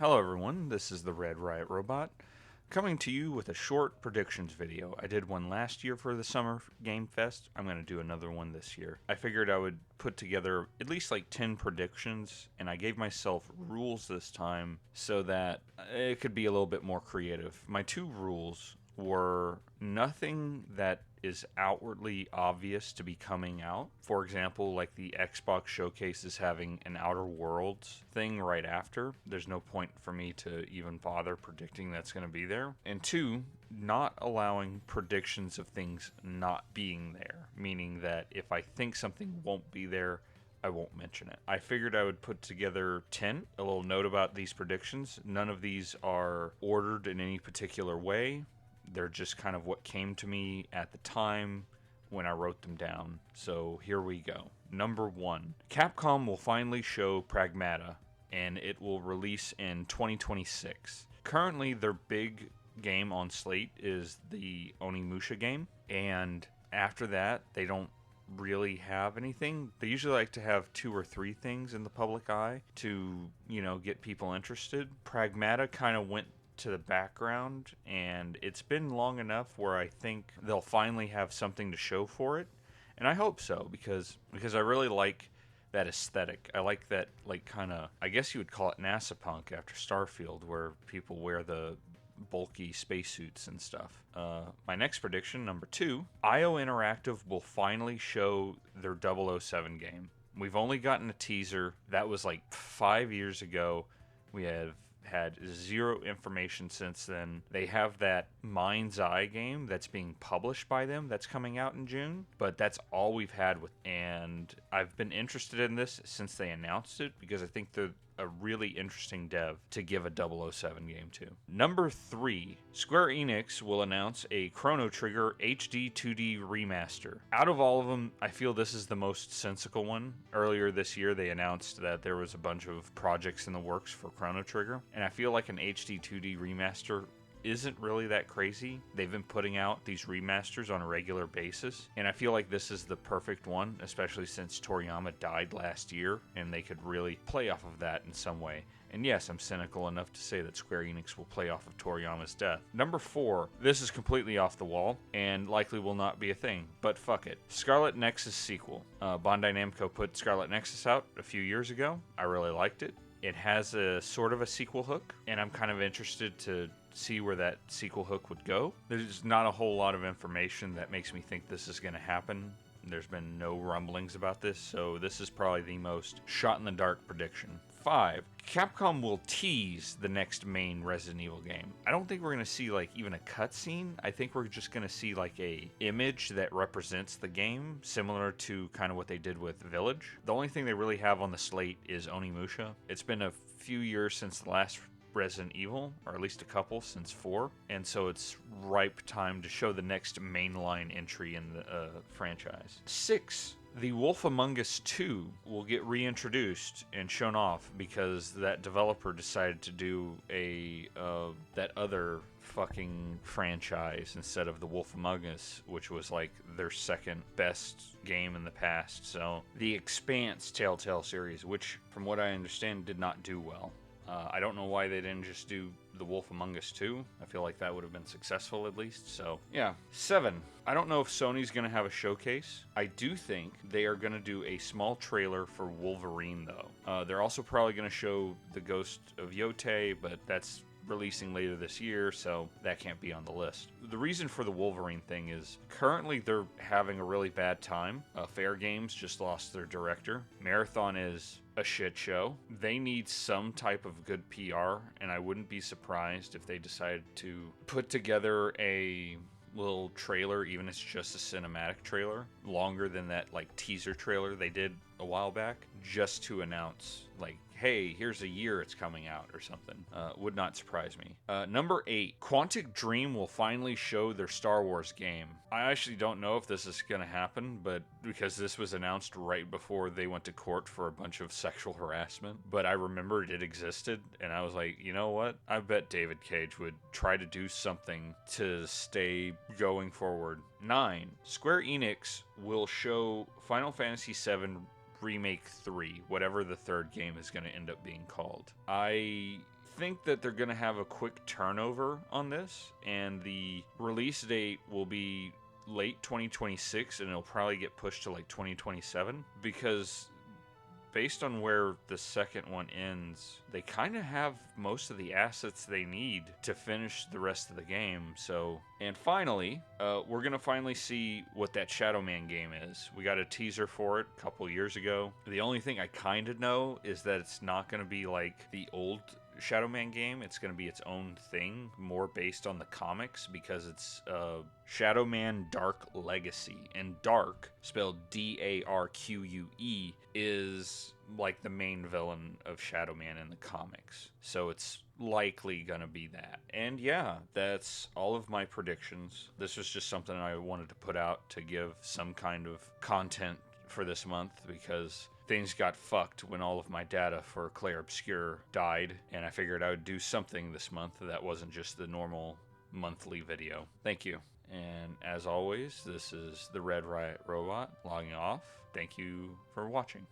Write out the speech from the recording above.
Hello everyone, this is the Red Riot Robot, coming to you with a short predictions video. I did one last year for the Summer Game Fest. I'm going to do another one this year. I figured I would put together at least like 10 predictions, and I gave myself rules this time so that it could be a little bit more creative. My two rules were nothing that is outwardly obvious to be coming out. For example, like the Xbox showcase is having an Outer Worlds thing right after. There's no point for me to even bother predicting that's going to be there. And two, not allowing predictions of things not being there, meaning that if I think something won't be there, I won't mention it. I figured I would put together 10. A little note about these predictions. None of these are ordered in any particular way. They're just kind of what came to me at the time when I wrote them down. So here we go. Number 1. Capcom will finally show Pragmata, and it will release in 2026. Currently, their big game on slate is the Onimusha game, and after that, they don't really have anything. They usually like to have 2 or 3 things in the public eye to, get people interested. Pragmata kind of went to the background, and it's been long enough where I think they'll finally have something to show for it, and I hope so because I really like that aesthetic. I like that, like, kind of, I guess you would call it NASA punk after Starfield, where people wear the bulky spacesuits and stuff. My next prediction, number 2, IO Interactive will finally show their 007 game. We've only gotten a teaser. That was like 5 years ago. We have had zero information since then. They have that Mind's Eye game that's being published by them that's coming out in June, but that's all we've had with. And I've been interested in this since they announced it because I think they're a really interesting dev to give a 007 game to. Number 3, Square Enix will announce a Chrono Trigger HD 2D remaster. Out of all of them, I feel this is the most sensical one. Earlier this year, they announced that there was a bunch of projects in the works for Chrono Trigger, and I feel like an HD 2D remaster isn't really that crazy. They've been putting out these remasters on a regular basis, and I feel like this is the perfect one, especially since Toriyama died last year, and they could really play off of that in some way. And yes, I'm cynical enough to say that Square Enix will play off of Toriyama's death. Number 4, this is completely off the wall, and likely will not be a thing, but fuck it. Scarlet Nexus sequel. Bandai Namco put Scarlet Nexus out a few years ago. I really liked it. It has a sort of a sequel hook, and I'm kind of interested to see where that sequel hook would go. There's not a whole lot of information that makes me think this is going to happen. There's been no rumblings about this, so this is probably the most shot-in-the-dark prediction. 5. Capcom will tease the next main Resident Evil game. I don't think we're going to see like even a cutscene. I think we're just going to see like a image that represents the game, similar to kind of what they did with Village. The only thing they really have on the slate is Onimusha. It's been a few years since the last Resident Evil, or at least a couple since 4, and so it's ripe time to show the next mainline entry in the franchise. 6. The Wolf Among Us 2 will get reintroduced and shown off because that developer decided to do that other fucking franchise instead of The Wolf Among Us, which was like their second best game in the past. So the Expanse Telltale series, which from what I understand did not do well. I don't know why they didn't just do The Wolf Among Us 2. I feel like that would have been successful at least. So, yeah. 7. I don't know if Sony's going to have a showcase. I do think they are going to do a small trailer for Wolverine, though. They're also probably going to show The Ghost of Yotei, but that's releasing later this year, so that can't be on the list. The reason for the Wolverine thing is currently they're having a really bad time. Fair Games just lost their director. Marathon is a shit show. They need some type of good PR, and I wouldn't be surprised if they decided to put together a little trailer, even if it's just a cinematic trailer, longer than that like teaser trailer they did a while back, just to announce like, hey, here's a year it's coming out or something. Would not surprise me. Number 8, Quantic Dream will finally show their Star Wars game. I actually don't know if this is going to happen, but because this was announced right before they went to court for a bunch of sexual harassment, but I remembered it existed, and I was like, you know what? I bet David Cage would try to do something to stay going forward. 9, Square Enix will show Final Fantasy VII Remake 3, whatever the third game is going to end up being called. I think that they're going to have a quick turnover on this, and the release date will be late 2026, and it'll probably get pushed to like 2027, because based on where the second one ends, they kind of have most of the assets they need to finish the rest of the game. So, and finally, we're going to finally see what that Shadowman game is. We got a teaser for it a couple years ago. The only thing I kind of know is that it's not going to be like the old Shadowman game. It's going to be its own thing, more based on the comics, because it's Shadowman Dark Legacy. And Dark, spelled D-A-R-Q-U-E, is like the main villain of Shadowman in the comics. So it's likely going to be that. And yeah, that's all of my predictions. This was just something I wanted to put out to give some kind of content for this month, because things got fucked when all of my data for Clair Obscur died, and I figured I would do something this month that wasn't just the normal monthly video. Thank you. And as always, this is the Red Riot Robot logging off. Thank you for watching.